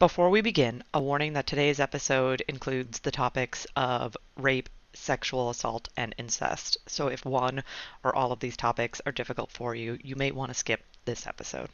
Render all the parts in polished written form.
Before we begin, a warning that today's episode includes the topics of rape, sexual assault, and incest. So if one or all of these topics are difficult for you, you may want to skip this episode.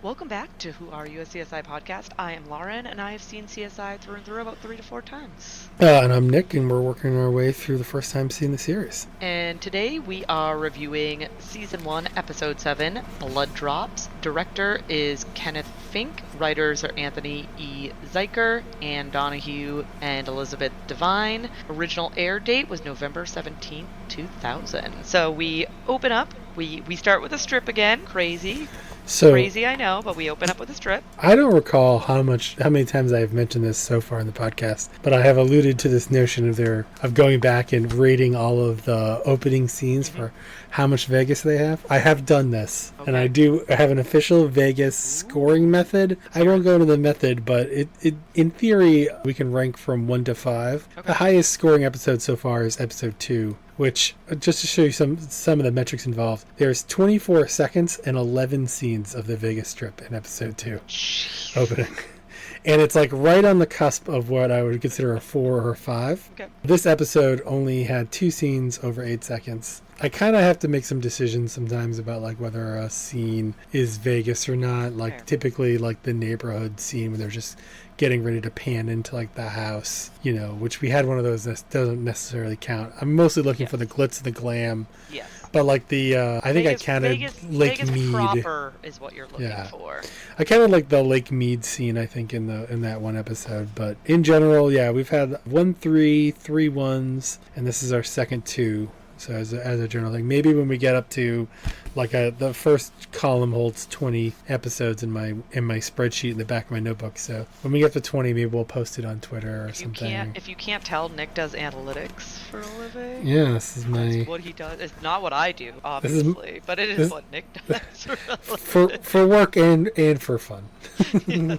Welcome back to Who Are You, a CSI podcast. I am Lauren, and I have seen CSI through and through about 3 to 4 times. And I'm Nick, and we're working our way through the first time seeing the series. And today we are reviewing Season 1, Episode 7, Blood Drops. Director is Kenneth Fink. Writers are Anthony E. Zeiker, Ann Donahue, and Elizabeth Devine. Original air date was November 17th, 2000. So we open up. We start with a strip again. Crazy, I know, but we open up with a strip. I don't recall how many times I've mentioned this so far in the podcast, but I have alluded to this notion of going back and rating all of the opening scenes for how much Vegas they have. I have done this, and I have an official Vegas scoring method. I don't go into the method, but it in theory we can rank from 1 to 5. Okay. The highest scoring episode so far is episode 2. Which, just to show you some of the metrics involved, there's 24 seconds and 11 scenes of the Vegas Strip in episode 2 opening. And it's like right on the cusp of what I would consider a 4 or 5. Okay. This episode only had 2 scenes over 8 seconds. I kind of have to make some decisions sometimes about like whether a scene is Vegas or not. Like typically like the neighborhood scene where they're just getting ready to pan into like the house, which we had one of those that doesn't necessarily count. I'm mostly looking for the glitz and the glam. Yes. But like I think I counted Lake Vegas Mead. Proper is what you're looking for. I counted like the Lake Mead scene, I think, in that one episode. But in general, we've had 1 3, 3 1s, and this is our second 2. So as a general thing, maybe when we get up to like the first column holds 20 episodes in my spreadsheet in the back of my notebook. So when we get to 20, maybe we'll post it on Twitter or something. If you can't tell, Nick does analytics for a living. Yeah, this is That's what he does. It's not what I do, obviously, but it is what Nick does for work and for fun. Yeah.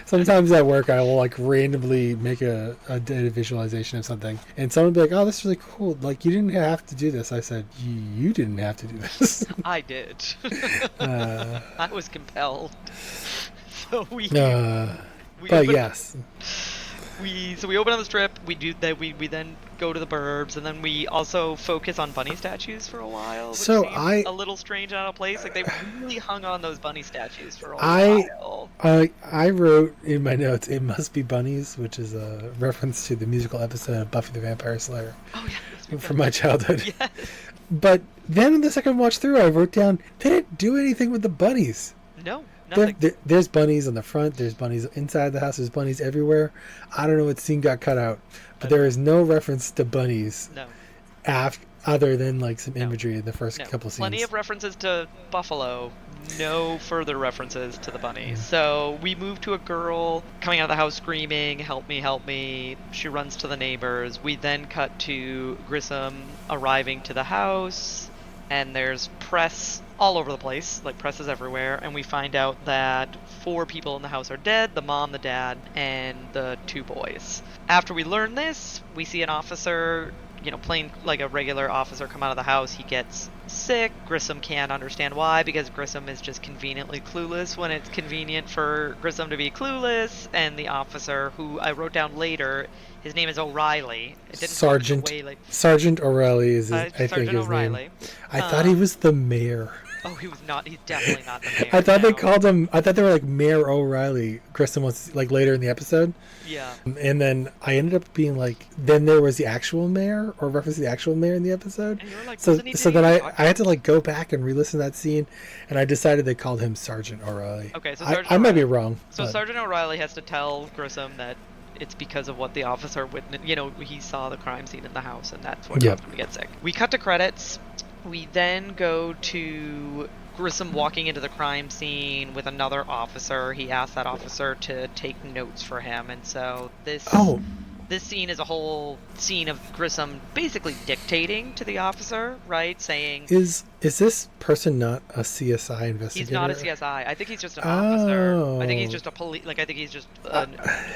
Sometimes at work I will like randomly make a data visualization of something, and someone will be like, "Oh, this is really cool. Like you didn't have to do this." I said, "You didn't have to do this." I did. I was compelled. So we yes. We open on the strip. We then go to the burbs, and then we also focus on bunny statues for a while. Which seems a little strange and out of place. Like they really hung on those bunny statues for a while. I wrote in my notes, "It must be bunnies," which is a reference to the musical episode of Buffy the Vampire Slayer. Oh yeah, from my childhood. Yes. But then in the second watch through, I wrote down they didn't do anything with the bunnies. No. There's bunnies on the front. There's bunnies inside the house. There's bunnies everywhere. I don't know what scene got cut out, but there is no reference to bunnies. No. Other than like some imagery in the first couple scenes. Plenty of references to buffalo. No further references to the bunnies. So we move to a girl coming out of the house screaming, "Help me, help me." She runs to the neighbors. We then cut to Grissom arriving to the house, and there's press all over the place, like press is everywhere, and we find out that 4 people in the house are dead: the mom, the dad, and the 2 boys. After we learn this, we see an officer, playing like a regular officer, come out of the house. He gets sick. Grissom can't understand why, because Grissom is just conveniently clueless when it's convenient for Grissom to be clueless. And the officer, who I wrote down later, his name is O'Reilly. It didn't Sergeant O'Reilly is I think his O'Reilly. Name. I thought he was the mayor. Oh, he was not. He's definitely not the mayor. I thought they called him. I thought they were like Mayor O'Reilly. Grissom was like later in the episode. Yeah. And then I ended up being like, then there was the actual mayor, or reference to the actual mayor in the episode. And you were like, so then I had to like go back and re-listen to that scene, and I decided they called him Sergeant O'Reilly. Okay, so I might be wrong. So Sergeant O'Reilly has to tell Grissom that it's because of what the officer witnessed. He saw the crime scene in the house, and that's what caused him to get sick. We cut to credits. We then go to Grissom walking into the crime scene with another officer. He asks that officer to take notes for him, and so this scene is a whole scene of Grissom basically dictating to the officer, right? Saying, is Is this person not a CSI investigator? He's not a CSI. I think he's just an officer. I think he's Oh. just a police. Like I think he's just Uh,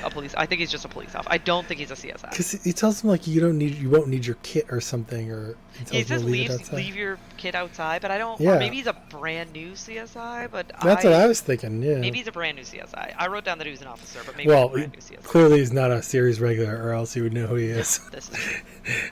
a police. I think he's just a police officer. I don't think he's a CSI. Because he tells him like you won't need your kit or something, or he He tells him says to leave it outside. leave your kid outside, but I don't. Or Yeah, maybe he's a brand new CSI. But that's what I was thinking. Yeah. maybe he's a brand new CSI. I wrote down that he was an officer, but maybe he's a Well, brand new CSI. clearly he's not a series regular, or else he would know who he is. This is true.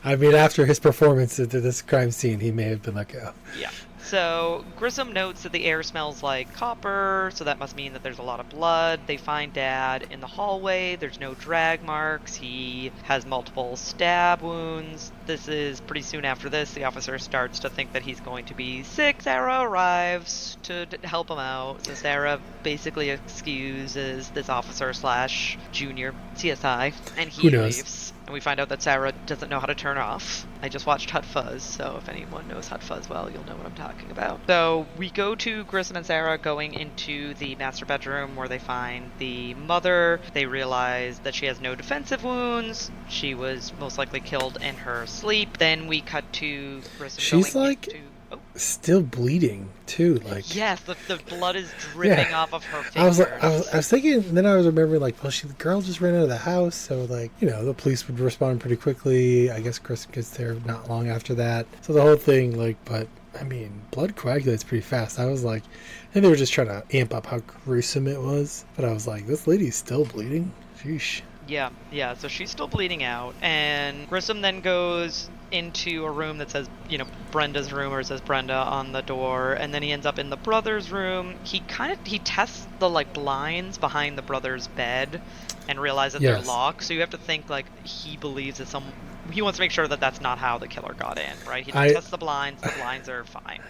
I mean, after his performance at this crime scene, he may have been let go. Yeah. So Grissom notes that the air smells like copper, so that must mean that there's a lot of blood. They find Dad in the hallway. There's no drag marks. He has multiple stab wounds. This is pretty soon after this. The officer starts to think that he's going to be sick. Sarah arrives to help him out. So Sarah basically excuses this officer slash junior CSI, and he Who knows? leaves. And we find out that Sarah doesn't know how to turn off. I just watched Hot Fuzz, so if anyone knows Hot Fuzz well, you'll know what I'm talking about. So we go to Grissom and Sarah going into the master bedroom where they find the mother. They realize that she has no defensive wounds. She was most likely killed in her sleep. Then we cut to Grissom She's going like into... Oh, still bleeding too. Like yes, the blood is dripping Yeah. off of her fingers. I was like, I was thinking. Then I was remembering like, well, the girl just ran out of the house, so like, the police would respond pretty quickly. I guess Chris gets there not long after that. So the whole thing, like, but I mean, blood coagulates pretty fast. I was like, I think they were just trying to amp up how gruesome it was. But I was like, this lady's still bleeding. Sheesh. Yeah, so she's still bleeding out, and Grissom then goes into a room that says, Brenda's room, or it says Brenda on the door, and then he ends up in the brother's room. He tests the, like, blinds behind the brother's bed and realizes that they're Yes. locked, so you have to think, like, he believes that he wants to make sure that that's not how the killer got in, right? He tests the blinds are fine.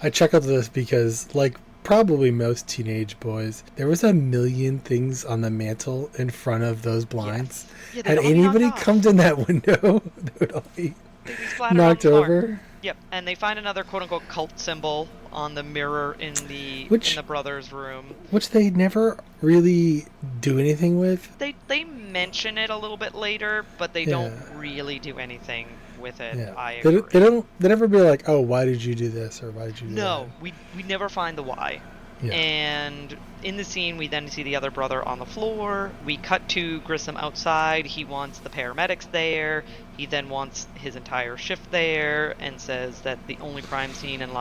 I check out this because, like, probably most teenage boys, there was a million things on the mantle in front of those blinds. Yes. Yeah, they'd Had all be anybody knocked off. come in that window, they would all be They'd be splattered on knocked the floor. over. Yep, and they find another quote-unquote cult symbol on the mirror in the brother's room. Which they never really do anything with. They mention it a little bit later, but they don't really do anything with it. Yeah. I agree. They never be like, oh, why did you do this, or why did you do that? No, we never find the why. Yeah. And in the scene, we then see the other brother on the floor. We cut to Grissom outside. He wants the paramedics there. He then wants his entire shift there, and says that the only crime scene in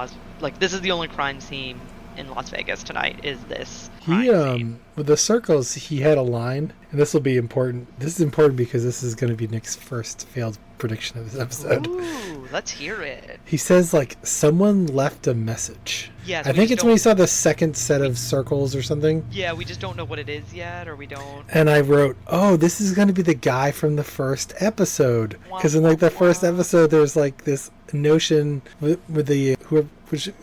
this is the only crime scene in Las Vegas tonight is this crime scene. With the circles, he had a line, and this will be important. This is important because this is going to be Nick's first failed prediction of this episode. Ooh, let's hear it. He says, like, someone left a message. Yes, I think it's when he saw the second set of circles or something. Yeah, we just don't know what it is yet, or we don't... And I wrote, oh, this is going to be the guy from the first episode. Because in, like, the first episode, there's, like, this notion with the... it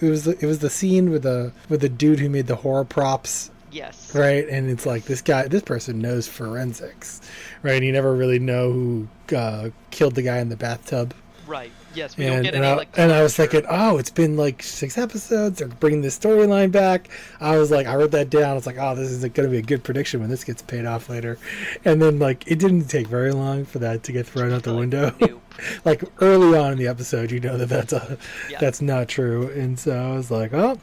was the scene with the dude who made the horror props. Yes. Right? And it's like, this person knows forensics. Right? And you never really know who killed the guy in the bathtub. Right. Yes, we don't get any, and I was thinking, oh, it's been like 6 episodes. They're bringing this storyline back. I was like, I wrote that down. I was like, oh, this is going to be a good prediction when this gets paid off later. And then, like, it didn't take very long for that to get thrown out the window. Nope. Like, early on in the episode, that's not true. And so I was like, oh,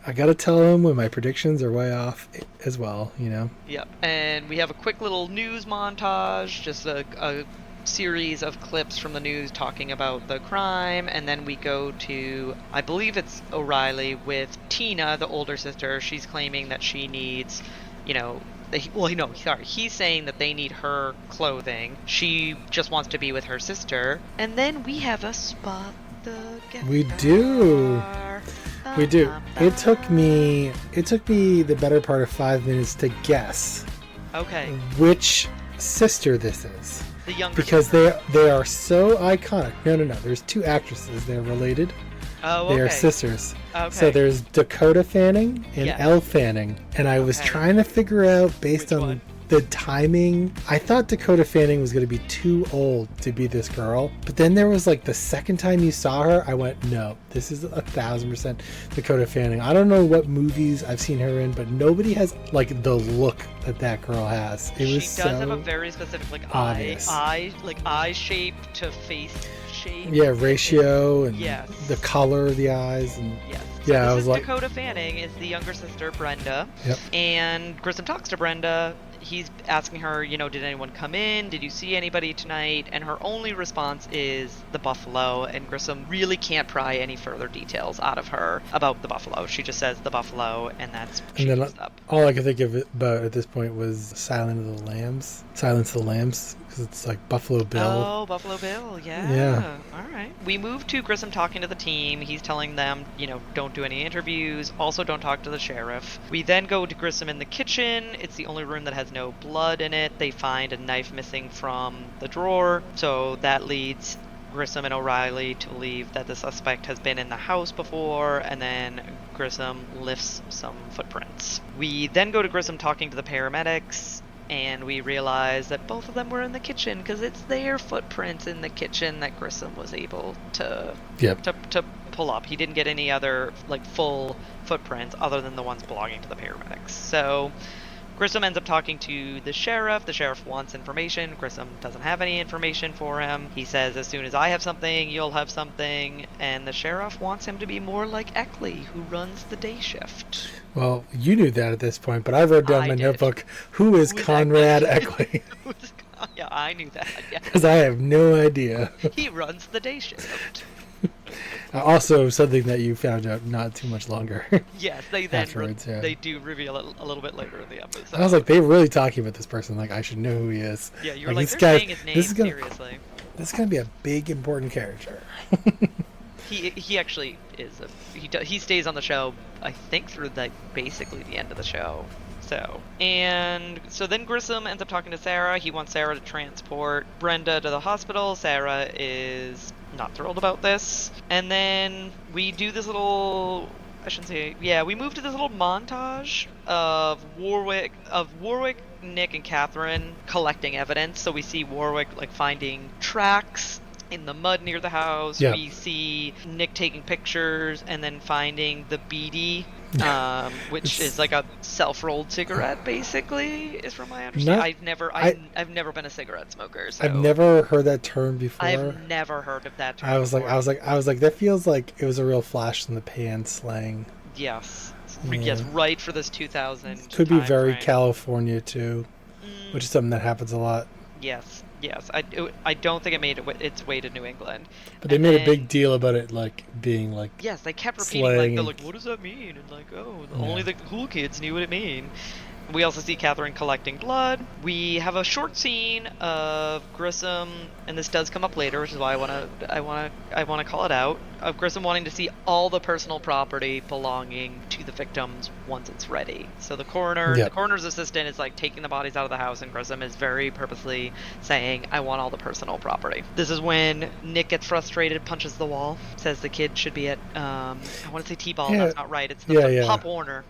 I got to tell him when my predictions are way off as well, Yep. And we have a quick little news montage, just a series of clips from the news talking about the crime, and then we go to, I believe it's O'Reilly with Tina, the older sister. She's claiming that she needs, he's saying that they need her clothing. She just wants to be with her sister. And then we have a spot the guitar. We do. It took me the better part of 5 minutes to guess which sister this is. The younger because sister. they are so iconic. No. There's 2 actresses. They're related. Oh, okay. They are sisters. Okay. So there's Dakota Fanning and Yes. Elle Fanning. And I was trying to figure out based Which on one? the timing. I thought Dakota Fanning was going to be too old to be this girl. But then there was like the second time you saw her, I went, no, this is 1,000% Dakota Fanning. I don't know what movies I've seen her in, but nobody has like the look that girl has. She does have a very specific obvious. eye shape to face shape. ratio and Yes. the color of the eyes and Yes. Yeah, I So was this is like- Dakota Fanning is the younger sister, Brenda. Yep. And Grissom talks to Brenda. He's asking her, did anyone come in? Did you see anybody tonight? And her only response is the buffalo. And Grissom really can't pry any further details out of her about the buffalo. She just says the buffalo, and that's she And then gives up. all I could think of about at this point was Silence of the Lambs, because it's like Buffalo Bill. Oh, Buffalo Bill, yeah. Yeah. All right. We move to Grissom talking to the team. He's telling them, don't do any interviews. Also, don't talk to the sheriff. We then go to Grissom in the kitchen. It's the only room that has no blood in it. They find a knife missing from the drawer. So that leads Grissom and O'Reilly to believe that the suspect has been in the house before, and then Grissom lifts some footprints. We then go to Grissom talking to the paramedics, and we realize that both of them were in the kitchen because it's their footprints in the kitchen that Grissom was able to pull up. He didn't get any other full footprints other than the ones belonging to the paramedics. So Grissom ends up talking to the sheriff. The sheriff wants information. Grissom doesn't have any information for him. He says, as soon as I have something, you'll have something. And the sheriff wants him to be more like Eckley, who runs the day shift. Well, you knew that at this point, but I wrote down my notebook, who is Conrad Eckley? Yeah, I knew that, yeah. Because I have no idea. He runs the day shift. Also, something that you found out not too much longer. Yes, they then Afterwards, yeah. they do reveal it a little bit later in the episode. I was like, they're really talking about this person. Like, I should know who he is. Yeah, you were like, this they're guy, saying his name this is gonna, seriously. This is going to be a big, important character. He actually is. He stays on the show, I think, through basically the end of the show. So then Grissom ends up talking to Sarah. He wants Sarah to transport Brenda to the hospital. Sarah is not thrilled about this. And then we do this little, we move to this little montage of Warwick, Nick, and Catherine collecting evidence. So we see Warwick finding tracks in the mud near the house. Yeah. We see Nick taking pictures and then finding the beady, which is like a self-rolled cigarette, basically, is from my understanding. I've never been a cigarette smoker. So I've never heard that term before. I've never heard of that term. I was like, that feels like it was a real flash in the pan slang. Yes. Yeah. Yes, right for this 2000. Could be very frame. California too, which is something that happens a lot. Yes. I don't think it made its way to New England. But they made a big deal about it, being Yes, they kept repeating, slang they're like, what does that mean? And only the cool kids knew what it mean. We also see Catherine collecting blood. We have a short scene of Grissom, and this does come up later, which is why I want to call it out, of Grissom wanting to see all the personal property belonging to the victims once it's ready. So the coroner's assistant is taking the bodies out of the house, and Grissom is very purposely saying, I want all the personal property. This is when Nick gets frustrated, punches the wall, says the kid should be at, I want to say T-ball, that's not right, it's the Pop Warner.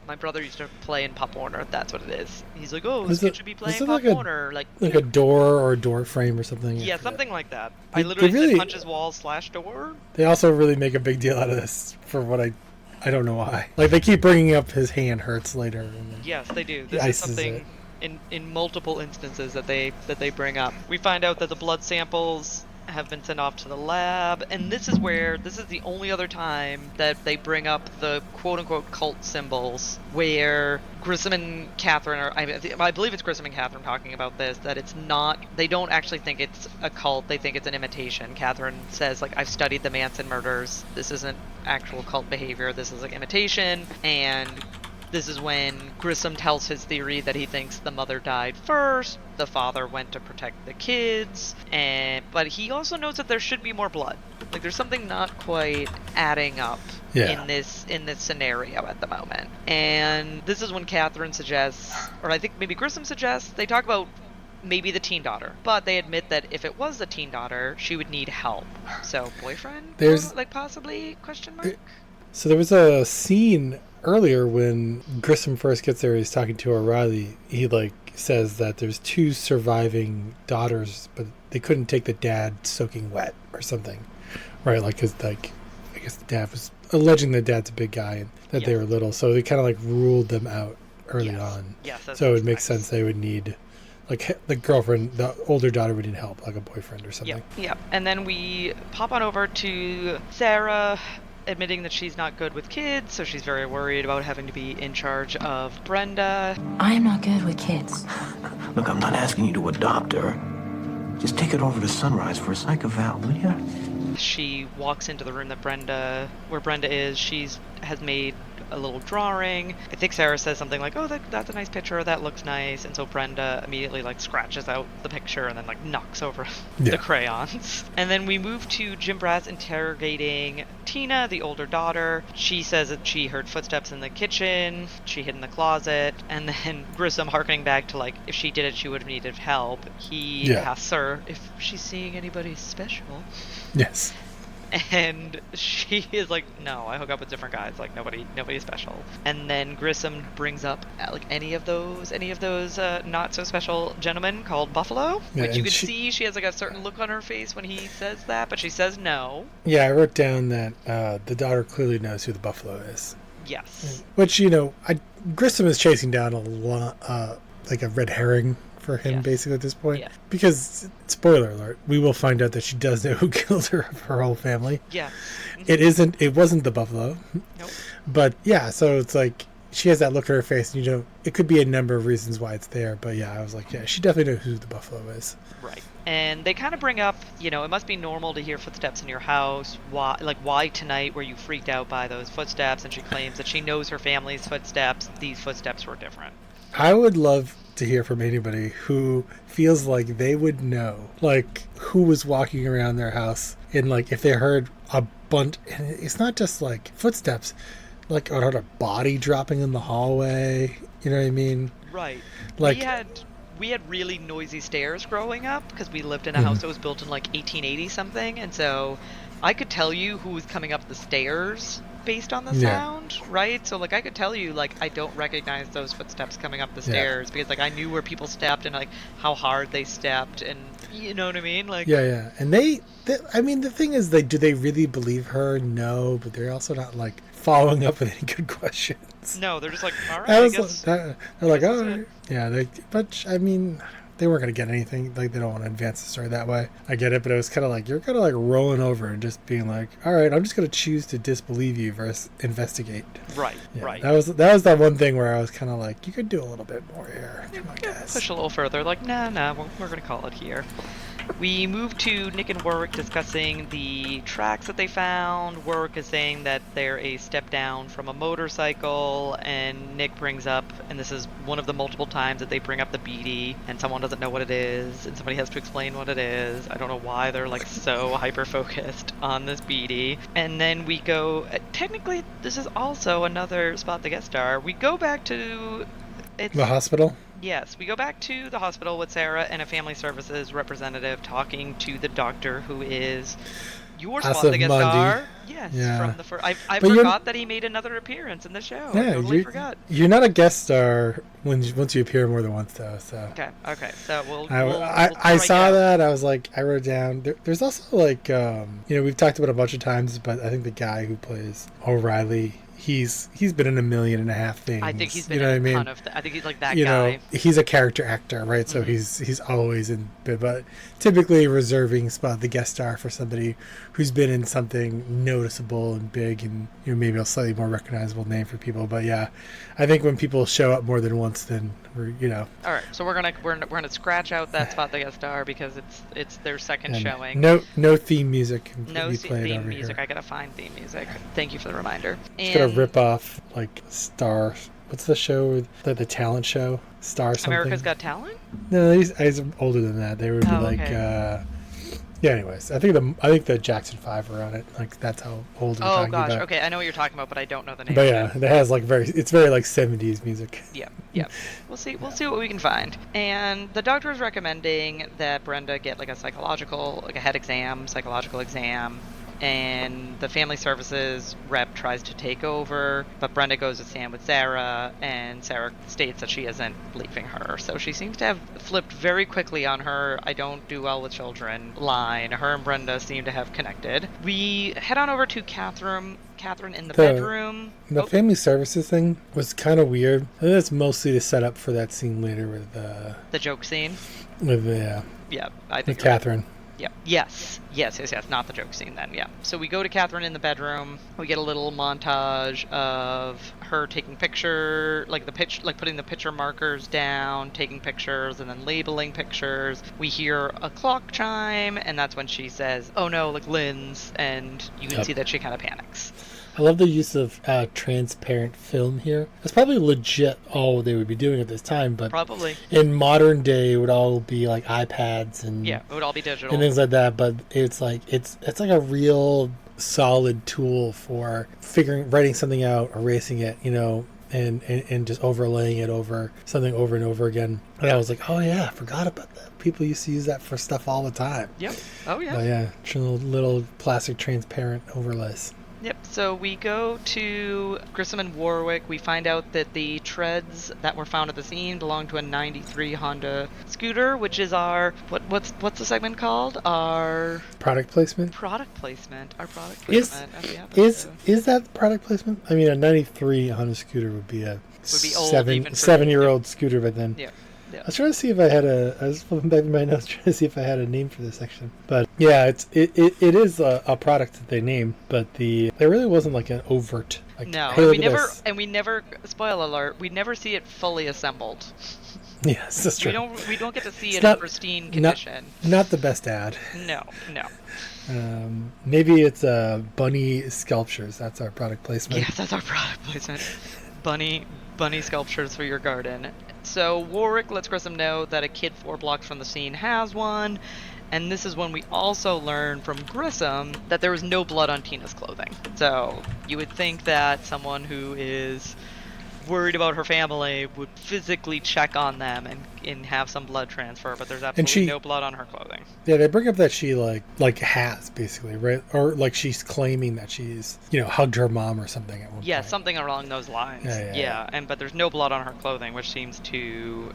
My brother used to play in Pop Warner. That's what it is. He's like, this kid should be playing Pop Warner. Like a door or a door frame or something. Yeah, something like that. I literally said punches walls / door. They also really make a big deal out of this for what I don't know why. They keep bringing up his hand hurts later. And yes, they do. This is something in multiple instances that they bring up. We find out that the blood samples have been sent off to the lab, and this is the only other time that they bring up the quote-unquote cult symbols, where Grissom and Catherine I believe it's Grissom and Catherine talking about this, that it's not, they don't actually think it's a cult, they think it's an imitation. Catherine says, I've studied the Manson murders, this isn't actual cult behavior, this is imitation, and this is when Grissom tells his theory that he thinks the mother died first, the father went to protect the kids, but he also knows that there should be more blood. There's something not quite adding up in this scenario at the moment. And this is when Catherine suggests, or I think maybe Grissom suggests, they talk about maybe the teen daughter, but they admit that if it was the teen daughter, she would need help. So boyfriend? There's possibly ? So there was a scene earlier when Grissom first gets there, he's talking to O'Reilly. He says that there's 2 surviving daughters, but they couldn't take the dad soaking wet or something, right? Because I guess the dad was alleging the dad's a big guy and that they were little, so they kind of ruled them out early on. Yes, so it makes sense they would need like the girlfriend, the older daughter would need help, like a boyfriend or something. Yep. And then we pop on over to Sarah admitting that she's not good with kids, so she's very worried about having to be in charge of Brenda. I am not good with kids. Look, I'm not asking you to adopt her. Just take it over to Sunrise for a psych eval, will ya? She walks into the room where Brenda is. Has made a little drawing. I think Sarah says something like, "Oh, that's a nice picture. That looks nice." And so Brenda immediately like scratches out the picture and then like knocks over the crayons. And then we move to Jim Brass interrogating Tina, the older daughter. She says that she heard footsteps in the kitchen. She hid in the closet. And then Grissom, harkening back to like if she did it, she would have needed help. He asks her if she's seeing anybody special. Yes. And she is like, no, I hook up with different guys, like nobody special. And then Grissom brings up like any of those not so special gentlemen called Buffalo, which you can see she has like a certain look on her face when he says that, but she says no. Yeah, I wrote down that the daughter clearly knows who the Buffalo is. Yes. Which, Grissom is chasing down like a red herring for him, basically, at this point. Yeah. Because, spoiler alert, we will find out that she does know who killed her whole family. Yeah. It wasn't the Buffalo. Nope. But, yeah, so it's like, she has that look on her face, and, it could be a number of reasons why it's there, but, yeah, I was like, yeah, she definitely knows who the Buffalo is. Right. And they kind of bring up, it must be normal to hear footsteps in your house. Why tonight were you freaked out by those footsteps? And she claims that she knows her family's footsteps. These footsteps were different. I would love to hear from anybody who feels like they would know, like, who was walking around their house and, like, if they heard a bunch, and it's not just, like, footsteps, like, I heard a body dropping in the hallway, you know what I mean? Right. Like, we had really noisy stairs growing up because we lived in a house that was built in, like, 1880 something, and so I could tell you who was coming up the stairs based on the sound, right? So, like, I could tell you, like, I don't recognize those footsteps coming up the stairs because, like, I knew where people stepped and, like, how hard they stepped, and you know what I mean? Like, yeah. And they I mean, the thing is, do they really believe her? No, but they're also not, like, following up with any good questions. No, they're just like, all right, they're like, all right. Yeah, but, I mean, they weren't going to get anything. Like, they don't want to advance the story that way. I get it, but it was kind of like, you're kind of like rolling over and just being like, all right, I'm just going to choose to disbelieve you versus investigate. Right, yeah, right. That was that one thing where I was kind of like, you could do a little bit more here, I guess. Push a little further. Like, nah, we're going to call it here. We move to Nick and Warwick discussing the tracks that they found. Warwick is saying that they're a step down from a motorcycle, and Nick brings up, and this is one of the multiple times that they bring up the BD, and someone doesn't know what it is, and somebody has to explain what it is. I don't know why they're like so hyper-focused on this BD. And then we go, technically this is also another Spot the Guest Star. We go back to... the hospital? Yes, we go back to the hospital with Sarah and a family services representative talking to the doctor who is your Spot the Guest Star. Yes, from the first. I forgot that he made another appearance in the show. Yeah, I totally forgot. You're not a guest star once you appear more than once, though. So okay. So I saw that. I was like, I wrote down. There's also like, we've talked about it a bunch of times, but I think the guy who plays O'Reilly, he's been in 1.5 million things. I think he's been in a ton of. I think he's like that guy. He's a character actor, right? So he's always in. But typically reserving Spot the Guest Star for somebody who's been in something noticeable and big, and maybe a slightly more recognizable name for people. But yeah, I think when people show up more than once, then we're. All right, so we're gonna scratch out that Spot the Guest Star because it's their second showing. No theme music. No theme music. Here. I gotta find theme music. Thank you for the reminder. It's gonna rip off like Star. What's the show? The talent show? Star something. America's Got Talent? No, he's older than that. They would be okay. Yeah. Anyways, I think the Jackson 5 are on it. Like that's how old we're talking about. Okay, I know what you're talking about, but I don't know the name. But yeah, it has like it's very like 70s music. Yeah. We'll see what we can find. And the doctor is recommending that Brenda get like a psychological, like a head exam, psychological exam. and the family services rep tries to take over, but Brenda goes to stand with Sarah, and Sarah states that she isn't leaving her. So she seems to have flipped very quickly on her "I don't do well with children" line. Her and Brenda seem to have connected. We head on over to Catherine in the bedroom. The family services thing was kind of weird. I think that's mostly to set up for that scene later with the joke scene. With I think with Catherine. Right. Yeah. Yes. Not the joke scene then. Yeah. So we go to Catherine in the bedroom. We get a little montage of her taking putting the picture markers down, taking pictures, and then labeling pictures. We hear a clock chime, and that's when she says, "Oh no, like Lynn's," and you can see that she kind of panics. I love the use of transparent film here. That's probably legit all they would be doing at this time, but probably in modern day it would all be like iPads and it would all be digital and things like that. But it's like a real solid tool for writing something out, erasing it, and just overlaying it over something over and over again. And I was like, oh yeah, I forgot about that. People used to use that for stuff all the time. Yep. Oh yeah. But yeah, little plastic transparent overlays. Yep, so we go to Grissom and Warwick. We find out that the treads that were found at the scene belong to a 93 Honda scooter, which is our, what's the segment called? Our... Product placement? Product placement. Our product placement of the episode. Is that product placement? I mean, a 93 Honda scooter would be a old, 7-year-old scooter by then. Yeah. Yeah. I was trying to see if I was flipping back in my notes trying to see if I had a name for this section. But yeah, it is a product that they named, but there really wasn't like an overt. Like, no, hey, we never spoiler alert, we never see it fully assembled. Yes, that's true. We don't get to see it in pristine condition. Not the best ad. No. Maybe it's bunny sculptures. That's our product placement. Yes, that's our product placement. Bunny sculptures for your garden. So Warwick lets Grissom know that a kid 4 blocks from the scene has one, and this is when we also learn from Grissom that there was no blood on Tina's clothing. So you would think that someone who is worried about her family would physically check on them and have some blood transfer, but there's absolutely no blood on her clothing. Yeah, they bring up that she like has, basically, right? Or like she's claiming that she's hugged her mom or something at one point. Yeah, something along those lines. Yeah. But there's no blood on her clothing, which seems to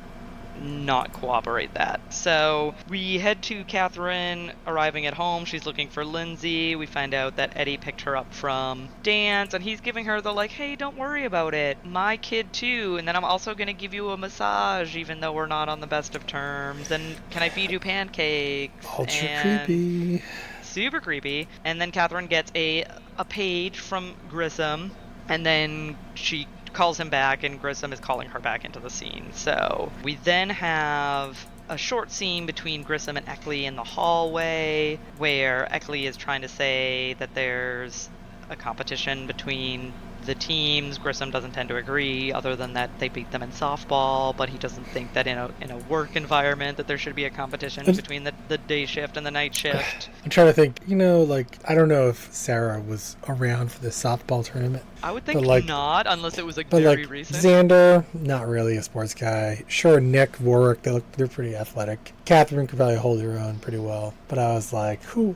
not corroborate that. So we head to Catherine arriving at home. She's looking for Lindsay. We find out that Eddie picked her up from dance, and he's giving her the hey, don't worry about it, my kid too, and then I'm also going to give you a massage even though we're not on the best of terms, and can I feed you pancakes? Creepy. Super creepy. And then Catherine gets a page from Grissom, and then she calls him back, and Grissom is calling her back into the scene. So we then have a short scene between Grissom and Eckley in the hallway, where Eckley is trying to say that there's a competition between the teams. Grissom doesn't tend to agree, other than that they beat them in softball, but he doesn't think that in a work environment that there should be a competition between the day shift and the night shift. I'm trying to think, I don't know if Sarah was around for the softball tournament. I would think not, unless it was very recent. Xander, not really a sports guy. Sure, Nick, Warwick, they're pretty athletic. Catherine could probably hold her own pretty well. But I was like, who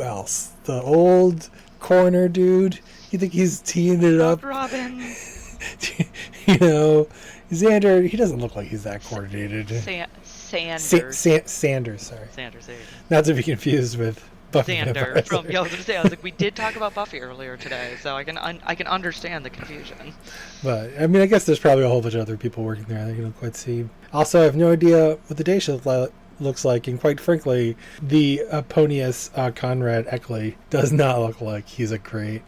else? The old corner dude? You think he's teeing it up? Robin. Xander, he doesn't look like he's that coordinated. Sanders. Sanders, sorry. Sanders. Not to be confused with Buffy. Xander from. I was gonna say, we did talk about Buffy earlier today, so I can understand the confusion. But I mean, I guess there's probably a whole bunch of other people working there that you don't quite see. Also, I have no idea what the day shift looks like, and quite frankly, the Ponius Conrad Eckley does not look like he's a great.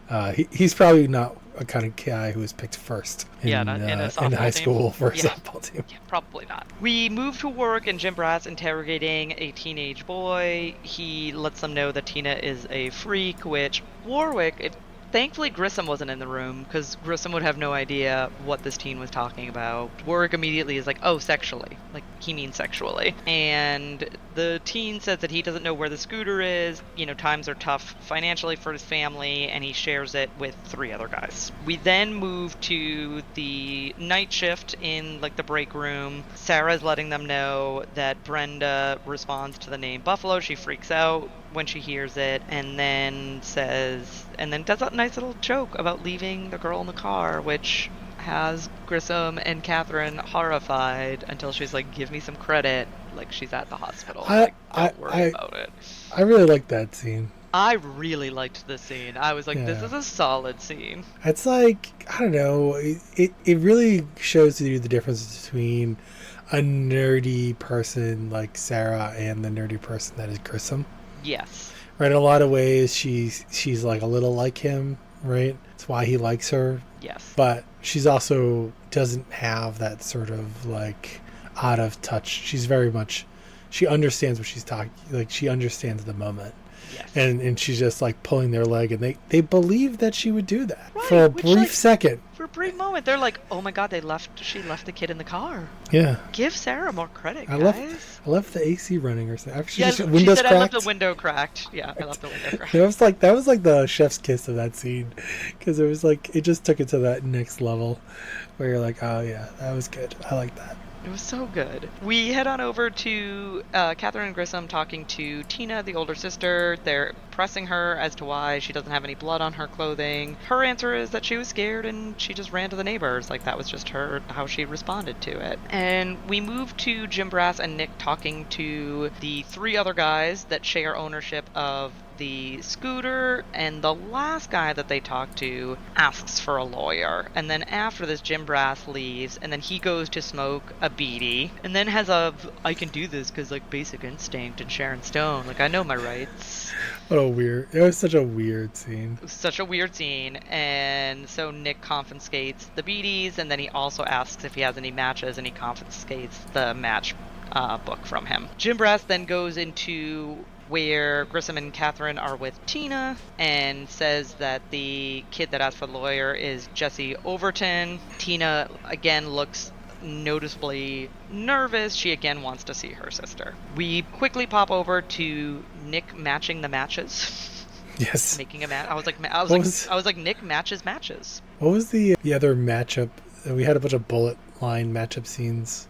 He's probably not a kind of guy who was picked first in high school for a softball team. Yeah, probably not. We move to Warwick, and Jim Bratt's interrogating a teenage boy. He lets them know that Tina is a freak, which Warwick. Thankfully, Grissom wasn't in the room, because Grissom would have no idea what this teen was talking about. Warwick immediately is like, oh, sexually. Like, he means sexually. And the teen says that he doesn't know where the scooter is. Times are tough financially for his family, and he shares it with 3 other guys. We then move to the night shift in like the break room. Sarah's letting them know that Brenda responds to the name Buffalo. She freaks out when she hears it, and then does a nice little joke about leaving the girl in the car, which has Grissom and Catherine horrified until she's like, give me some credit, like she's at the hospital. Don't worry about it. I really like that scene. I really liked this scene. I was like, this is a solid scene. It's like, I don't know, it really shows you the difference between a nerdy person like Sarah and the nerdy person that is Grissom. Yes. Right, in a lot of ways, she's like a little like him, right? That's why he likes her. Yes. But she's also doesn't have that sort of like out of touch. She's very much, she understands what she's talking, like she understands the moment. Yes. And she's just like pulling their leg, and they believe that she would do that right, for a brief second. For a brief moment, they're like, "Oh my God, she left the kid in the car." Yeah. Give Sarah more credit, I guys. left the AC running or something. She said, "I left the window cracked." Yeah, I left the window cracked. That was like the chef's kiss of that scene, because it was like it just took it to that next level, where you're like, "Oh yeah, that was good. I like that." It was so good. We head on over to Catherine and Grissom talking to Tina, the older sister. They're pressing her as to why she doesn't have any blood on her clothing. Her answer is that she was scared and she just ran to the neighbors. Like, that was just how she responded to it. And we move to Jim Brass and Nick talking to the 3 other guys that share ownership of the scooter, and the last guy that they talk to asks for a lawyer. And then after this, Jim Brass leaves, and then he goes to smoke a beanie, and then has I can do this because like Basic Instinct and Sharon Stone, like I know my rights. It was such a weird scene. It was such a weird scene. And so Nick confiscates the beaties, and then he also asks if he has any matches, and he confiscates the match book from him. Jim Brass then goes into where Grissom and Catherine are with Tina, and says that the kid that asked for the lawyer is Jesse Overton. Tina again looks noticeably nervous. She again wants to see her sister. We quickly pop over to Nick matching the matches. Yes. Making a match. I was like, Nick matches matches. What was the other matchup? We had a bunch of bullet line matchup scenes.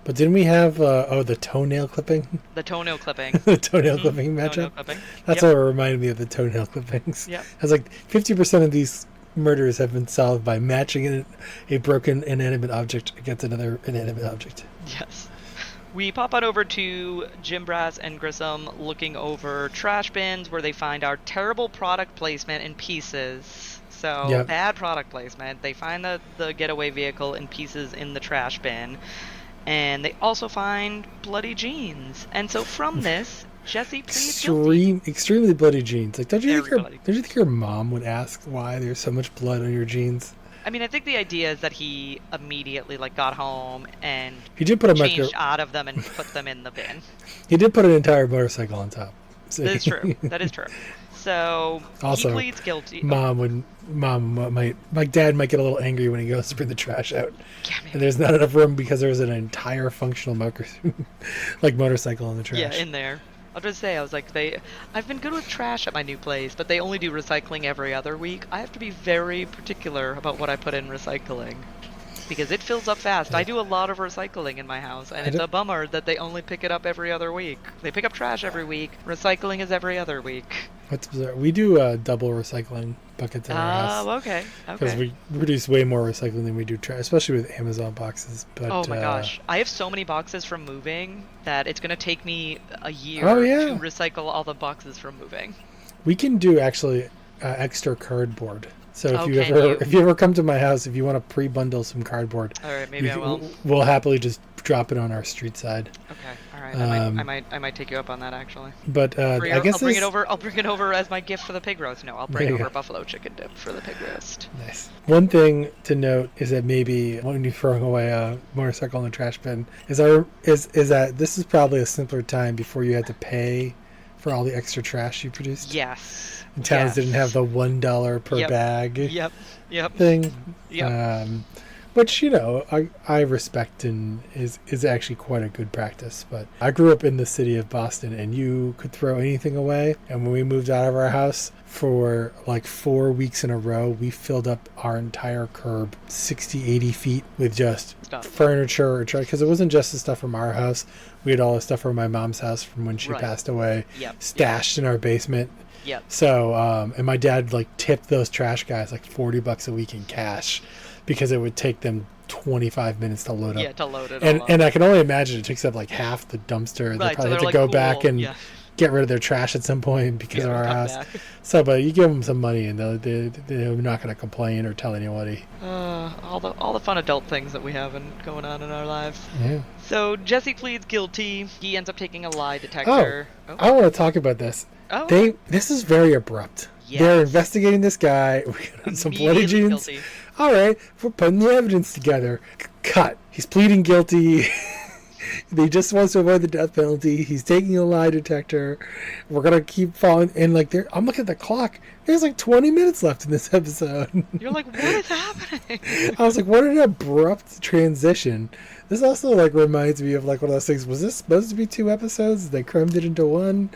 But didn't we have, the toenail clipping? The toenail clipping. The toenail clipping matchup? Toenail clipping. That's what reminded me of the toenail clippings. Yep. I was like, 50% of these murders have been solved by matching a broken inanimate object against another inanimate object. Yes. We pop on over to Jim Brass and Grissom looking over trash bins where they find our terrible product placement in pieces. So, Yep. Bad product placement. They find the getaway vehicle in pieces in the trash bin. And they also find bloody jeans. And so from this, Jesse pleads guilty. Extremely bloody jeans. Like, don't you Bloody. think your mom would ask why there's so much blood on your jeans? I mean, I think the idea is that he immediately got home and He did put changed out of them and put them in the bin. He did put an entire motorcycle on top. So That is true. That is true. So Also, he pleads guilty. my dad might get a little angry when he goes to bring the trash out, Yeah, man. and there's not enough room because there's an entire functional motorcycle in the trash. Yeah, in there. I'll just say, I've been good with trash at my new place, but they only do recycling every other week. I have to be very particular about what I put in recycling, because it fills up fast. Yeah. I do a lot of recycling in my house, and it's a bummer that they only pick it up every other week. They pick up trash every week. Recycling is every other week. What's bizarre? We do double recycling buckets at our house. Oh, okay. Because Okay. we produce way more recycling than we do trash, especially with Amazon boxes. But Oh my gosh. I have so many boxes from moving that it's going to take me a year Oh, yeah. to recycle all the boxes from moving. we can do actually extra cardboard. So if Oh, you can ever you? if you ever come to my house, if you want to pre-bundle some cardboard, All right, maybe I will. We'll happily just drop it on our street side. Okay. All right. I might take you up on that actually. But I guess I'll bring it over. I'll bring it over as my gift for the pig roast. No, I'll bring There you over go. buffalo chicken dip for the pig roast. Nice. One thing to note is that maybe when you're throwing away a motorcycle in the trash bin is that this is probably a simpler time before you had to pay for all the extra trash you produced. Yes. And towns Yes. didn't have the $1 per Yep. bag Yep. thing. Yep. which I respect and is actually quite a good practice. But I grew up in the city of Boston, and you could throw anything away. And when we moved out of our house, for like 4 weeks in a row, we filled up our entire curb 60-80 feet with just Stuff. furniture, because it wasn't just the stuff from our house. We had all the stuff from my mom's house from when she Right. passed away, Yep. stashed in our basement. Yep. So, and my dad like tipped those trash guys like $40 a week in cash because it would take them 25 minutes to load up. Yeah, to load it And all up. and I can only imagine it takes up like half the dumpster. They Right, so probably they're have to like, go cool, back and yeah. get rid of their trash at some point because Yeah, of our come house. back. So, but you give them some money and they're not going to complain or tell anybody. All the fun adult things that we have going on in our lives. Yeah. So Jesse pleads guilty. He ends up taking a lie detector. Oh. I want to talk about this. Oh. This is very abrupt. Yes. They're investigating this guy. We got some bloody Immediately jeans. guilty. All right, we're putting the evidence together. Cut. He's pleading guilty. He just wants to avoid the death penalty. He's taking a lie detector. We're gonna keep following. And like, I'm looking at the clock. There's like 20 minutes left in this episode. You're like, what is happening? I was like, what an abrupt transition. This also like reminds me of like one of those things. Was this supposed to be 2 episodes? They crammed it into one.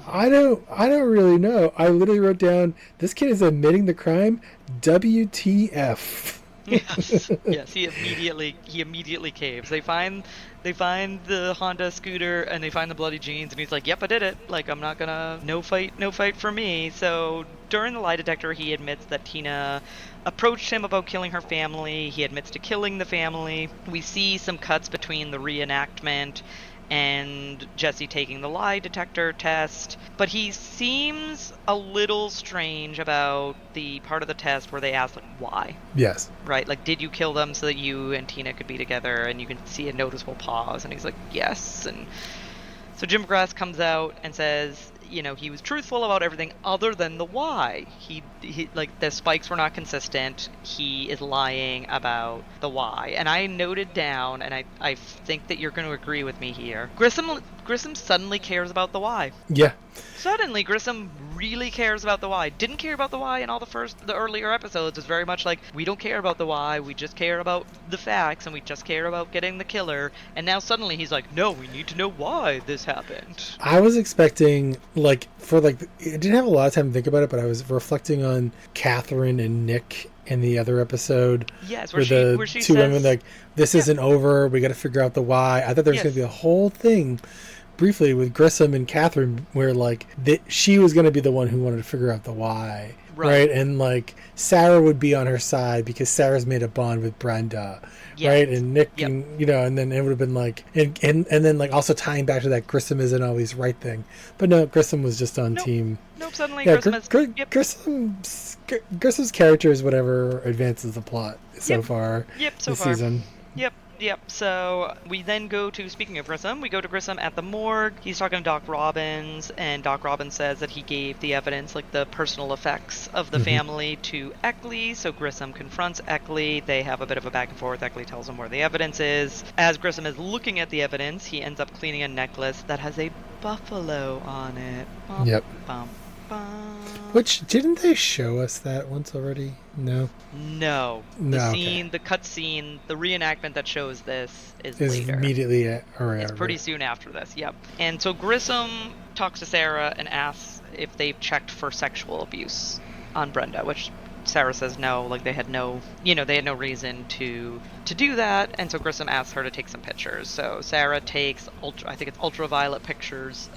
I don't really know. I literally wrote down, this kid is admitting the crime. WTF. Yes. He immediately caves. They find the Honda scooter and they find the bloody jeans and he's like, yep, I did it. Like, I'm not gonna, no fight for me. So during the lie detector, he admits that Tina approached him about killing her family. He admits to killing the family. We see some cuts between the reenactment and Jesse taking the lie detector test, but he seems a little strange about the part of the test where they ask, like, why? Yes. Right? Like, did you kill them so that you and Tina could be together? And you can see a noticeable pause, and he's like, yes. And so Jim McGrath comes out and says, he was truthful about everything other than the why. He like, the spikes were not consistent. He is lying about the why. And I noted down, and I think that you're going to agree with me here. Grissom suddenly cares about the why. Yeah. Suddenly, Grissom really cares about the why. Didn't care about the why in all the earlier episodes. It's very much like, we don't care about the why, we just care about the facts, and we just care about getting the killer. And now suddenly he's like, no, we need to know why this happened. I was expecting, I didn't have a lot of time to think about it, but I was reflecting on Catherine and Nick in the other episode. Yes, where she two says, women, like, this isn't over, we got to figure out the why. I thought there was going to be a whole thing briefly with Grissom and Catherine where like she was going to be the one who wanted to figure out the why, right? And like Sarah would be on her side because Sarah's made a bond with Brenda, right? And Nick, and and then it would have been like and then like also tying back to that Grissom isn't always right thing, but no, Grissom was just on team. Suddenly Grissom Grissom's character is whatever advances the plot so far this season. Yep, so we then go to, speaking of Grissom, we go to Grissom at the morgue. He's talking to Doc Robbins, and Doc Robbins says that he gave the evidence, like the personal effects of the family, to Eckley. So Grissom confronts Eckley. They have a bit of a back and forth. Eckley tells him where the evidence is. As Grissom is looking at the evidence, he ends up cleaning a necklace that has a buffalo on it. Bum, yep. Bum, bum. Which, didn't they show us that once already? No. The cut scene, the reenactment that shows this is later. Immediately It's pretty soon after this, yep. And so Grissom talks to Sarah and asks if they've checked for sexual abuse on Brenda, which Sarah says no, like they had no reason to do that. And so Grissom asks her to take some pictures. So Sarah takes ultraviolet pictures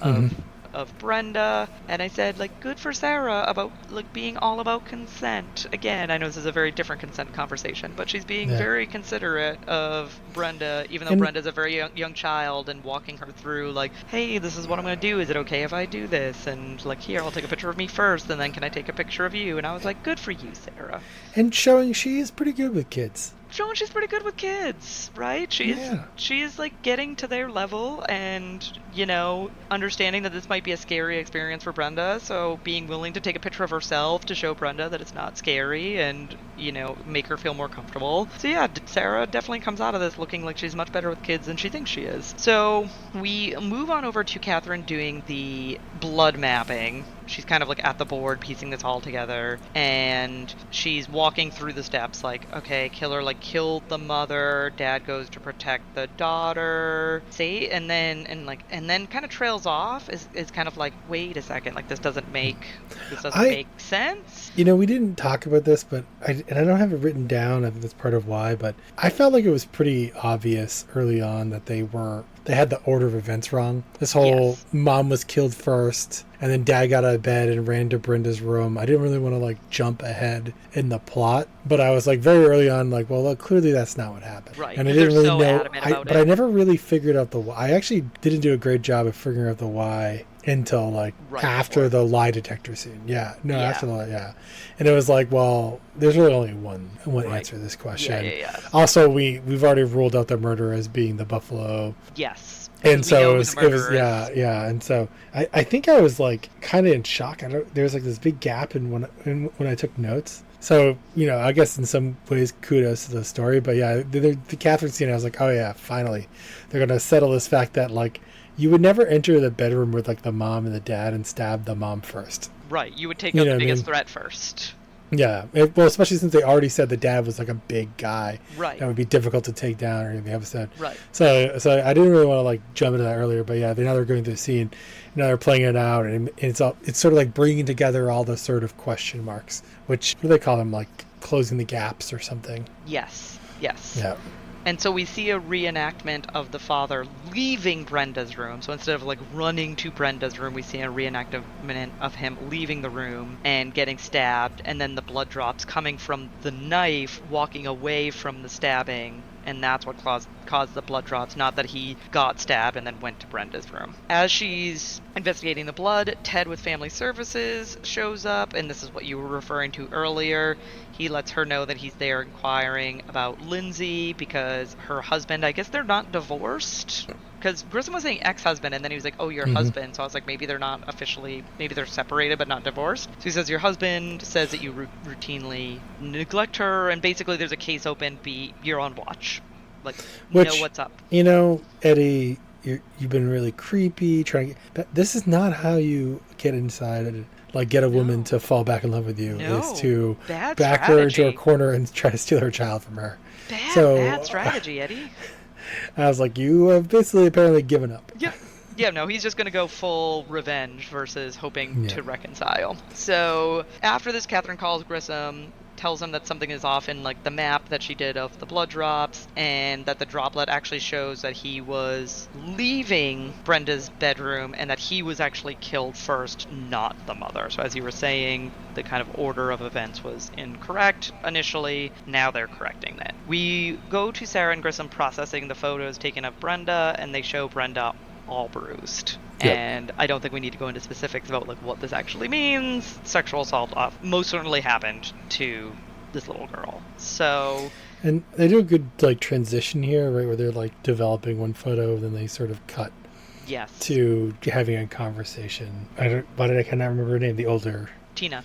of Brenda, and I said, like, good for Sarah about, like, being all about consent. Again, I know this is a very different consent conversation, but she's being very considerate of Brenda, even though Brenda's a very young child, and walking her through, like, hey, this is what I'm going to do. Is it okay if I do this? And, like, here, I'll take a picture of me first, and then can I take a picture of you? And I was like, good for you, Sarah. And showing she is pretty good with kids. Showing she's pretty good with kids, right? She's like getting to their level and, understanding that this might be a scary experience for Brenda, so being willing to take a picture of herself to show Brenda that it's not scary, and make her feel more comfortable. So yeah, Sarah definitely comes out of this looking like she's much better with kids than she thinks she is. So we move on over to Catherine doing the blood mapping. She's kind of like at the board piecing this all together, and she's walking through the steps like, okay, killer like killed the mother, dad goes to protect the daughter, see, and then kind of trails off, is kind of like, wait a second, like this doesn't make sense. We didn't talk about this, but I don't have it written down. I think that's part of why, but I felt like it was pretty obvious early on that they had the order of events wrong. This whole mom was killed first, and then dad got out of bed and ran to Brenda's room. I didn't really want to like jump ahead in the plot, but I was like very early on like, well, look, clearly that's not what happened. Right. And I didn't really know. But I never really figured out the why. I actually didn't do a great job of figuring out the why until like after the lie detector scene. After the and it was like, well, there's really only one answer to this question. Also, we've already ruled out the murder as being the buffalo. Yes. And so it was and so I think I was like kind of in shock. There was like this big gap in when I took notes. So, I guess in some ways kudos to the story, but yeah, the Catherine scene, I was like, oh yeah, finally they're going to settle this fact that like you would never enter the bedroom with like the mom and the dad and stab the mom first. Right. You would take out the biggest threat first. Yeah. Well, especially since they already said the dad was like a big guy. Right. That would be difficult to take down or in the episode. Right. So I didn't really want to like jump into that earlier, but yeah, now they're going through the scene. Now they're playing it out, and it's sort of like bringing together all the sort of question marks, which what do they call them, like closing the gaps or something. Yes. Yeah. And so we see a reenactment of the father leaving Brenda's room. So instead of like running to Brenda's room, we see a reenactment of him leaving the room and getting stabbed, and then the blood drops coming from the knife, walking away from the stabbing. And that's what caused the blood drops, not that he got stabbed and then went to Brenda's room. As she's investigating the blood, Ted with Family Services shows up, and this is what you were referring to earlier. He lets her know that he's there inquiring about Lindsay because her husband, I guess they're not divorced. Because Grissom was saying ex-husband, and then he was like, oh, your husband. So I was like, maybe they're not officially, maybe they're separated but not divorced. So he says, your husband says that you routinely neglect her, and basically there's a case open, you're on watch. Like, you know what's up. Eddie, you've been really creepy, but this is not how you get inside and like get a woman to fall back in love with you. Is to back her into a corner and try to steal her child from her. Bad strategy, Eddie. I was like, you have basically apparently given up. Yeah, no, he's just going to go full revenge versus hoping to reconcile. So after this, Catherine calls Grissom, tells him that something is off in like the map that she did of the blood drops, and that the droplet actually shows that he was leaving Brenda's bedroom and that he was actually killed first, not the mother. So as you were saying, the kind of order of events was incorrect initially. Now they're correcting that. We go to Sarah and Grissom processing the photos taken of Brenda, and they show Brenda all bruised. Yep. And I don't think we need to go into specifics about like what this actually means. Sexual assault most certainly happened to this little girl. So, and they do a good like transition here, right, where they're like developing one photo, then they sort of cut to having a conversation. I cannot remember her name. The older Tina.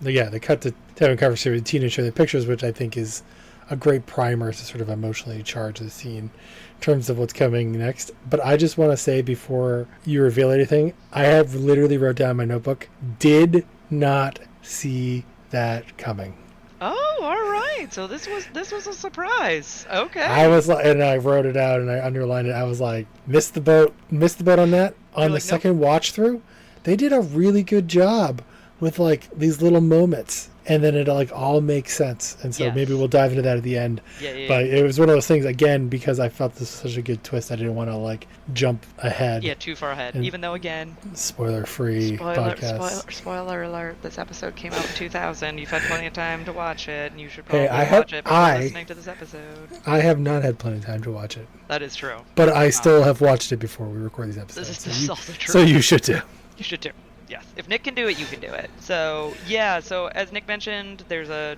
Yeah, they cut to having a conversation with Tina, showing the pictures, which I think is a great primer to sort of emotionally charge the scene in terms of what's coming next. But I just want to say before you reveal anything, I have literally wrote down in my notebook, did not see that coming. Oh, all right. So this was a surprise. Okay. I was like, and I wrote it out and I underlined it. I was like, missed the boat on that. On the second watch through, they did a really good job with like these little moments. And then it like all makes sense. And so maybe we'll dive into that at the end. But it was one of those things, again, because I felt this was such a good twist, I didn't want to like jump ahead. Yeah, too far ahead. Even though, again, spoiler-free podcast. Spoiler alert, this episode came out in 2000. You've had plenty of time to watch it, and you should probably watch it before listening to this episode. I have not had plenty of time to watch it. That is true. But I still have watched it before we record these episodes. This is also true. So you should too. You should too. Yes. If Nick can do it, you can do it. So as Nick mentioned, there's a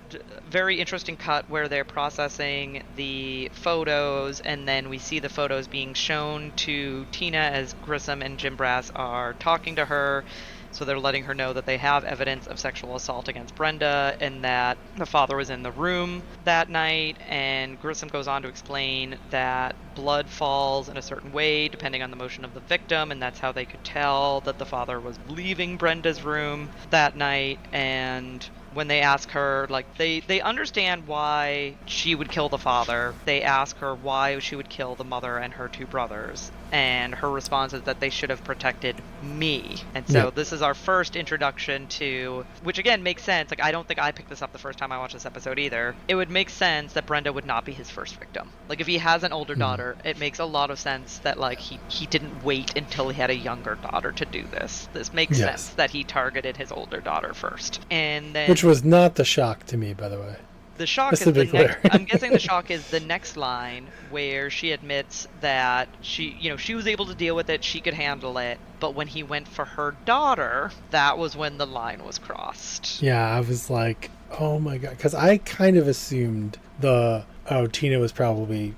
very interesting cut where they're processing the photos, and then we see the photos being shown to Tina as Grissom and Jim Brass are talking to her. So they're letting her know that they have evidence of sexual assault against Brenda and that the father was in the room that night. And Grissom goes on to explain that blood falls in a certain way depending on the motion of the victim, and that's how they could tell that the father was leaving Brenda's room that night. And when they ask her, like, they understand why she would kill the father. They ask her why she would kill the mother and her 2 brothers. And her response is that they should have protected me. And so this is our first introduction to, which again makes sense. Like, I don't think I picked this up the first time I watched this episode either. It would make sense that Brenda would not be his first victim. Like, if he has an older daughter, it makes a lot of sense that, like, he didn't wait until he had a younger daughter to do this. This makes sense that he targeted his older daughter first. And then, which was not the shock to me, by the way. The shock Just is to be clear. I'm guessing the shock is the next line where she admits that she was able to deal with it, she could handle it, but when he went for her daughter, that was when the line was crossed. Yeah, I was like, oh my god, because I kind of assumed Tina was probably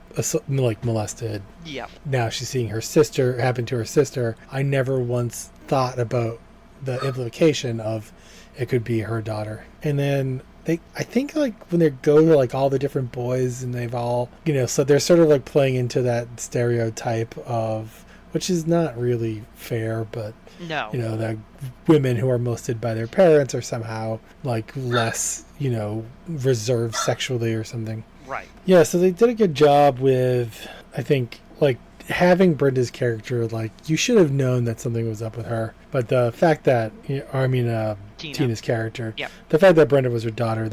like molested. Yeah. Now she's seeing her sister happen to her sister. I never once thought about the implication of it could be her daughter. And then I think like when they go to like all the different boys and they've all, so they're sort of like playing into that stereotype of, which is not really fair, but no, the women who are molested by their parents are somehow like less, reserved sexually or something. Right. Yeah, so they did a good job with, I think, like having Brenda's character, like you should have known that something was up with her. But the fact that, Tina's character, the fact that Brenda was her daughter, I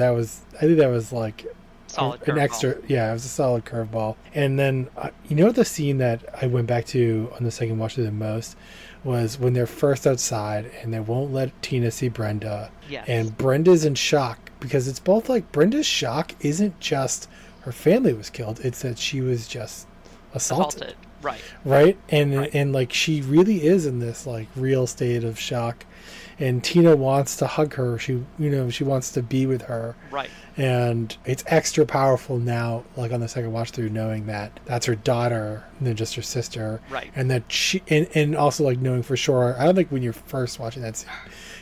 think that was like an extra, it was a solid curveball. And then, the scene that I went back to on the second watch the most was when they're first outside and they won't let Tina see Brenda. Yes. And Brenda's in shock because it's both like Brenda's shock isn't just her family was killed, it's that she was just assaulted. Right. And like she really is in this like real state of shock, and Tina wants to hug her. She wants to be with her. Right. And it's extra powerful now, like on the second watch through, knowing that that's her daughter and then just her sister. Right. And that she and also like knowing for sure. I don't think when you're first watching that scene,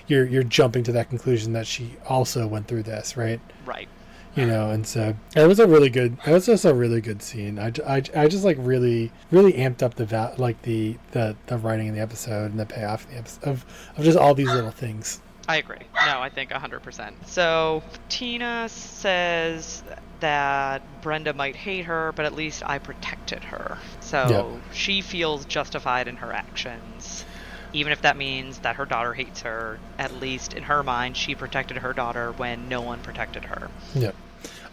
you're jumping to that conclusion that she also went through this. Right. Right. And so it was just a really good scene. I just like really amped up the writing in the episode and the payoff in the episode of just all these little things. I agree. No, I think 100%. So Tina says that Brenda might hate her, but at least I protected her. So she feels justified in her actions. Even if that means that her daughter hates her, at least in her mind, she protected her daughter when no one protected her. Yep.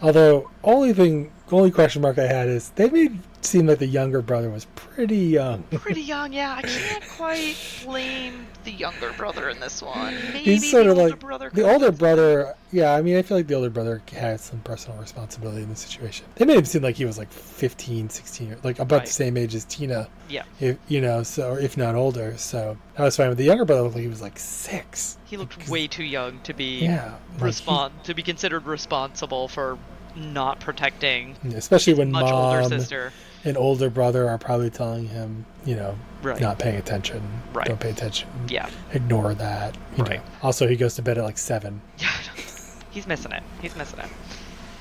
Although, only question mark I had is they made it seem like the younger brother was pretty young. Pretty young, yeah. I can't quite blame the younger brother in this one. Maybe he's sort of like the older brother. Yeah, I mean, I feel like the older brother has some personal responsibility in the situation. They made him seem like he was like 15, 16, like about the same age as Tina. Yeah. So if not older. So I was fine with the younger brother. Looked like he was like 6. He looked way too young to be to be considered responsible for not protecting, especially when much mom older sister and older brother are probably telling him, not paying attention. Right. Don't pay attention. Yeah. Ignore that. You know. Also, he goes to bed at like 7. Yeah. He's missing it.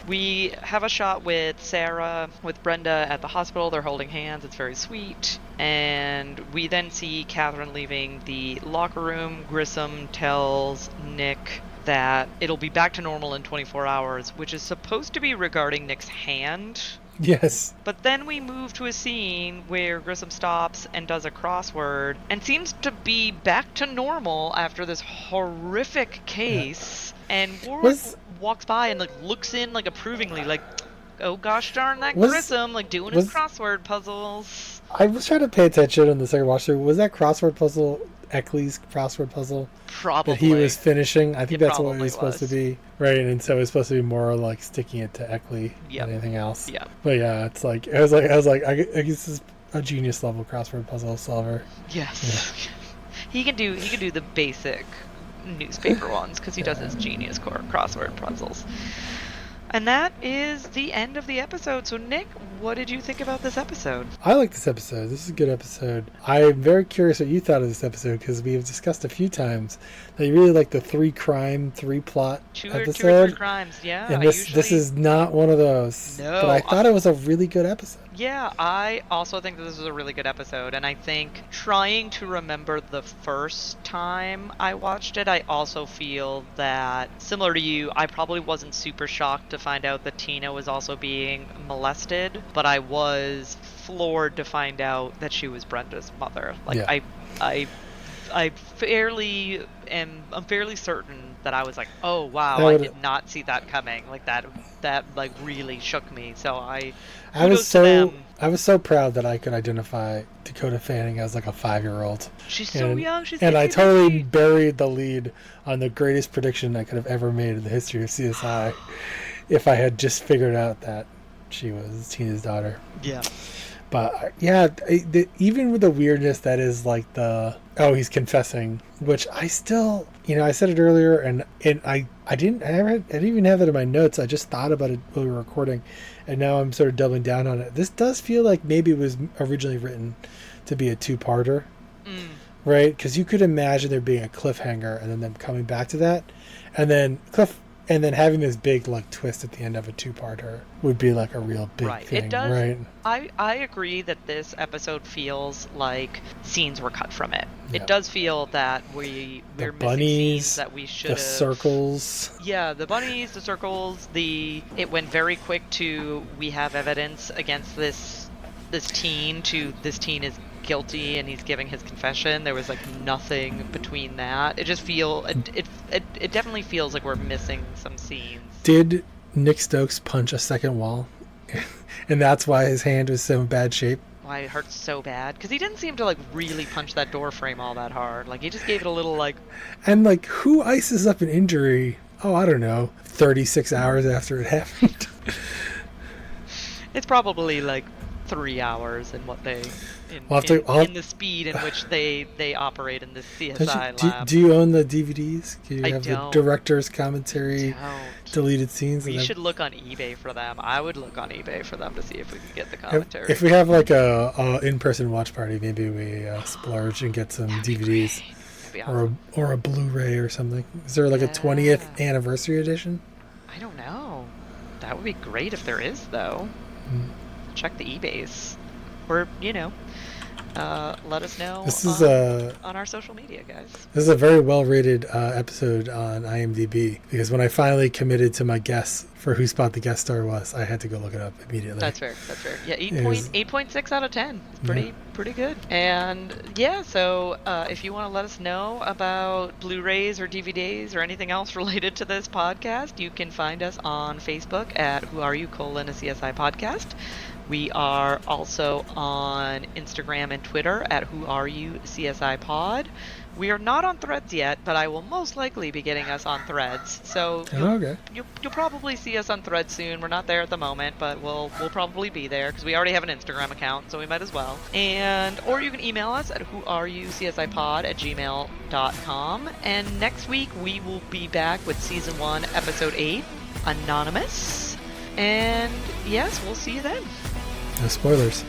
We have a shot with Sarah, with Brenda at the hospital. They're holding hands. It's very sweet. And we then see Catherine leaving the locker room. Grissom tells Nick that it'll be back to normal in 24 hours, which is supposed to be regarding Nick's hand. Yes. But then we move to a scene where Grissom stops and does a crossword and seems to be back to normal after this horrific case. Yeah. And Warwick walks by and like looks in like approvingly, like, oh gosh darn that Grissom, like doing his crossword puzzles. I was trying to pay attention on the second watch through. Was that crossword puzzle Eckley's crossword puzzle? Probably. That he was finishing? I think that's what it was supposed to be. Right, and so it was supposed to be more like sticking it to Eckley than anything else. Yeah. But yeah, it's like, I was like, I guess this is a genius level crossword puzzle solver. Yes. Yeah. He can do the basic newspaper ones because he does his genius crossword puzzles. And that is the end of the episode. So Nick, what did you think about this episode? I like this episode. This is a good episode. I'm very curious what you thought of this episode, because we have discussed a few times that you really like the 3 crime, 3 plot Two episode. or three crimes, yeah. And this is not one of those. No, but I thought it was a really good episode. Yeah, I also think that this was a really good episode, and I think trying to remember the first time I watched it, I also feel that, similar to you, I probably wasn't super shocked to find out that Tina was also being molested, but I was floored to find out that she was Brenda's mother. Like, Yeah. I'm fairly certain that I was like, oh wow, That I would- did not see that coming. Like that like really shook me. So I kudos was to them. so proud that I could identify Dakota Fanning as like a 5-year-old. She's so young. She's and I itty totally bitty. buried the lead on the greatest prediction I could have ever made in the history of CSI, if I had just figured out that she was Tina's daughter. Yeah. But yeah, even with the weirdness that is like he's confessing, which I still, I said it earlier, and I didn't even have it in my notes. I just thought about it while we were recording, and now I'm sort of doubling down on it. This does feel like maybe it was originally written to be a 2-parter, right? Because you could imagine there being a cliffhanger and then them coming back to that, and then having this big like twist at the end of a 2-parter would be like a real big thing, It does. right? I agree that this episode feels like scenes were cut from it. Yeah. It does feel that we're missing bunnies, scenes that we should the have. circles. Yeah, the bunnies, the circles, it went very quick to we have evidence against this teen to this teen is guilty and he's giving his confession. There was like nothing between that. It just it definitely feels like we're missing some scenes. Did Nick Stokes punch a second wall? And that's why his hand was so in bad shape? Why it hurts so bad? Because he didn't seem to like really punch that door frame all that hard. Like he just gave it a little like. And like, who ices up an injury? Oh, I don't know, 36 hours after it happened. It's probably like 3 hours in what they in the speed in which they operate in this CSI lab. Do you own the DVDs? Do you I have don't. the director's commentary, deleted scenes? We and should look on eBay for them. I would look on eBay for them to see if we can get the commentary. If we have like a in-person watch party, maybe we splurge and get some DVDs or a Blu-ray or something. Is there like a 20th anniversary edition? I don't know. That would be great if there is, though. Check the eBays, or let us know. This is on our social media, guys. This is a very well-rated episode on IMDb, because when I finally committed to my guess for who Spot the Guest Star was, I had to go look it up immediately. That's fair. Yeah, 8.6 out of 10. It's pretty good. And yeah, so if you want to let us know about Blu-rays or DVDs or anything else related to this podcast, you can find us on Facebook at Who Are You: a CSI podcast. We are also on Instagram and Twitter at Who Are You CSI Pod. We are not on Threads yet, but I will most likely be getting us on Threads. So you'll probably see us on Threads soon. We're not there at the moment, but we'll probably be there because we already have an Instagram account, so we might as well. Or you can email us at whoareyoucsipod@gmail.com. And next week we will be back with Season 1, Episode 8, Anonymous. And yes, we'll see you then. No spoilers.